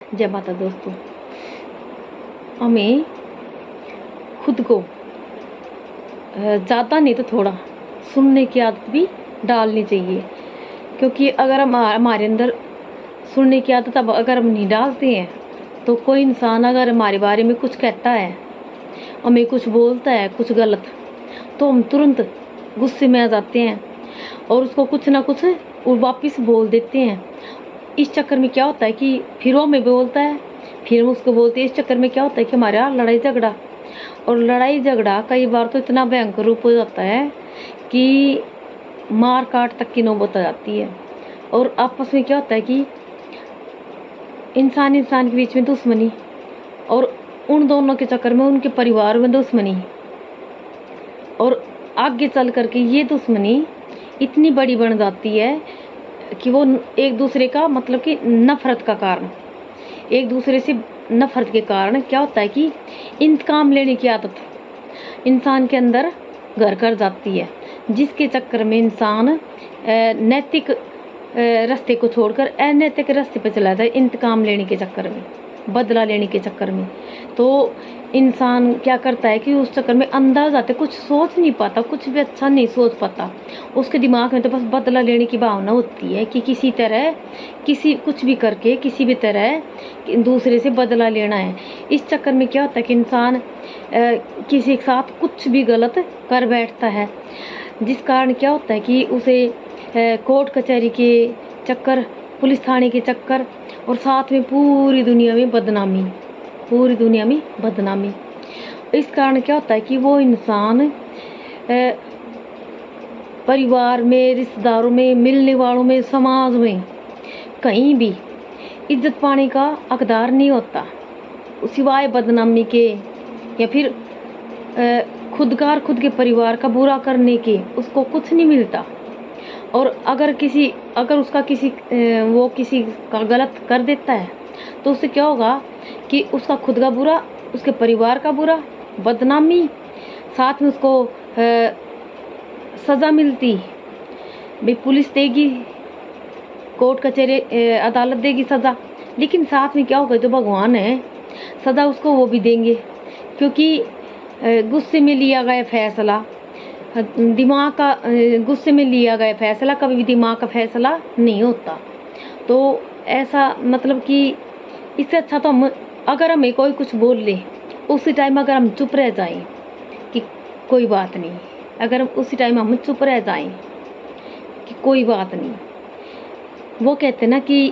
जय माता दोस्तों। हमें खुद को ज़्यादा नहीं तो थोड़ा सुनने की आदत भी डालनी चाहिए, क्योंकि अगर हम हमारे अंदर सुनने की आदत अब अगर हम नहीं डालते हैं तो कोई इंसान अगर हमारे बारे में कुछ कहता है, हमें कुछ बोलता है कुछ गलत, तो हम तुरंत गुस्से में आ जाते हैं और उसको कुछ ना कुछ वापस बोल देते हैं। इस चक्कर में क्या होता है कि फिर वो हमें बोलता है, फिर हम उसको बोलते हैं। इस चक्कर में क्या होता है कि हमारे यहाँ लड़ाई झगड़ा कई बार तो इतना भयंकर रूप हो जाता है कि मार काट तक की नौबत आ जाती है। और आपस में क्या होता है कि इंसान के बीच में दुश्मनी, और उन दोनों के चक्कर में उनके परिवार में दुश्मनी, और आगे चल करके ये दुश्मनी इतनी बड़ी बन जाती है कि वो एक दूसरे का मतलब कि नफरत का कारण, एक दूसरे से नफरत के कारण क्या होता है कि इंतकाम लेने की आदत इंसान के अंदर घर कर जाती है, जिसके चक्कर में इंसान नैतिक रास्ते को छोड़कर अनैतिक रास्ते पर चला जाए, इंतकाम लेने के चक्कर में, बदला लेने के चक्कर में। तो इंसान क्या करता है कि उस चक्कर में अंधा हो जाता है, कुछ सोच नहीं पाता, कुछ भी अच्छा नहीं सोच पाता। उसके दिमाग में तो बस बदला लेने की भावना होती है कि किसी तरह कुछ भी करके किसी भी तरह दूसरे से बदला लेना है। इस चक्कर में क्या होता है कि इंसान किसी के साथ कुछ भी गलत कर बैठता है, जिस कारण क्या होता है कि उसे कोर्ट कचहरी के चक्कर, पुलिस थाने के चक्कर, और साथ में पूरी दुनिया में बदनामी। इस कारण क्या होता है कि वो इंसान परिवार में, रिश्तेदारों में, मिलने वालों में, समाज में कहीं भी इज्जत पाने का हकदार नहीं होता, सिवाय बदनामी के, या फिर खुद के परिवार का बुरा करने के उसको कुछ नहीं मिलता। और अगर उसका किसी का गलत कर देता है तो उससे क्या होगा कि उसका खुद का बुरा, उसके परिवार का बुरा, बदनामी, साथ में उसको सज़ा मिलती भाई, पुलिस देगी, कोर्ट कचहरी अदालत देगी सज़ा, लेकिन साथ में क्या होगा, जो भगवान है सज़ा उसको वो भी देंगे, क्योंकि गुस्से में लिया गया फैसला, गुस्से में लिया गया फैसला कभी भी दिमाग का फैसला नहीं होता। तो ऐसा मतलब कि इससे अच्छा तो हम, अगर हमें कोई कुछ बोल ले उसी टाइम अगर हम चुप रह जाएं कि कोई बात नहीं, अगर उसी टाइम हम चुप रह जाएं कि कोई बात नहीं। वो कहते ना कि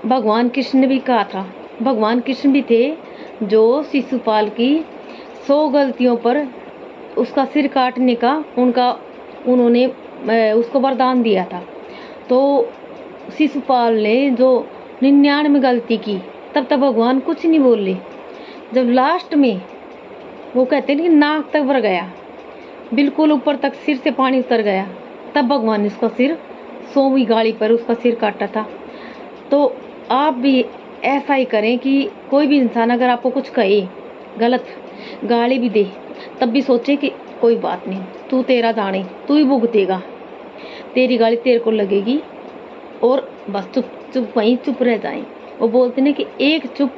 भगवान कृष्ण ने भी कहा था, भगवान कृष्ण भी थे जो शिशुपाल की 100 गलतियों पर उसका सिर काटने का उन्होंने उसको वरदान दिया था। तो शिशुपाल ने जो 99 गलती की, तब तक भगवान कुछ नहीं बोले। जब लास्ट में वो कहते हैं कि नाक तक भर गया, बिल्कुल ऊपर तक सिर से पानी उतर गया, तब भगवान ने उसका सिर 100वीं गाली पर उसका सिर काटा था। तो आप भी ऐसा ही करें कि कोई भी इंसान अगर आपको कुछ कहे, गलत गाली भी दे, तब भी सोचे कि कोई बात नहीं, तू तेरा जाने, तू ही भुगतेगा, तेरी गाली तेरे को लगेगी, और बस वहीं चुप रह जाएं। वो बोलते हैं कि एक चुप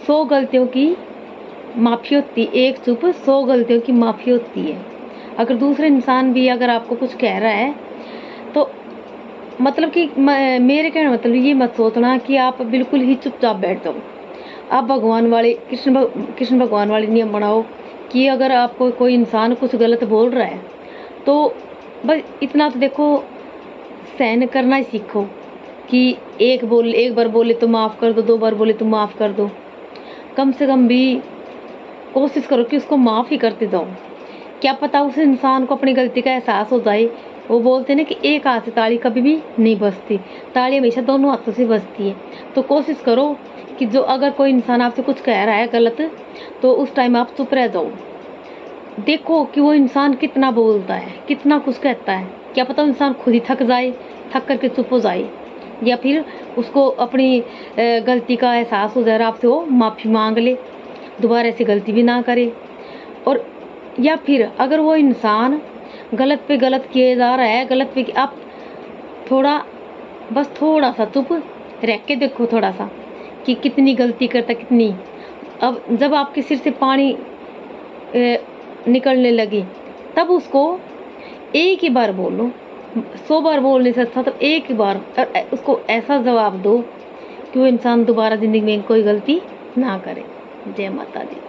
100 गलतियों की माफ़ी होती, एक चुप 100 गलतियों की माफ़ी होती है। अगर दूसरे इंसान भी अगर आपको कुछ कह रहा है तो मतलब कि मेरे कहने मतलब ये मत सोचना कि आप बिल्कुल ही चुपचाप बैठ जाओ। आप भगवान वाले कृष्ण भगवान वाले नियम बनाओ कि अगर आपको कोई इंसान कुछ गलत बोल रहा है तो बस इतना तो देखो, सहन करना ही सीखो कि एक बार बोले तो माफ़ कर दो, 2 बार बोले तो माफ़ कर दो, कम से कम भी कोशिश करो कि उसको माफ़ ही करते जाओ। क्या पता उस इंसान को अपनी गलती का एहसास हो जाए। वो बोलते हैं ना कि एक हाथ से ताली कभी भी नहीं बजती, ताली हमेशा दोनों हाथों से बजती है। तो कोशिश करो कि जो अगर कोई इंसान आपसे कुछ कह रहा है गलत, तो उस टाइम आप चुप रह जाओ। देखो कि वो इंसान कितना बोलता है, कितना कुछ कहता है, क्या पता इंसान खुद ही थक जाए, थक करके चुप हो जाए, या फिर उसको अपनी गलती का एहसास हो जाए, आपसे वो माफ़ी मांग ले, दोबारा ऐसी गलती भी ना करे। और या फिर अगर वो इंसान गलत किए जा रहा है, आप थोड़ा सा चुप रह के देखो थोड़ा सा कि कितनी गलती करता, कितनी। अब जब आपके सिर से पानी निकलने लगे तब उसको एक ही बार बोलो, 100 बार बोलने से अच्छा तो एक ही बार उसको ऐसा जवाब दो कि वो इंसान दोबारा ज़िंदगी में कोई गलती ना करे। जय माता दी।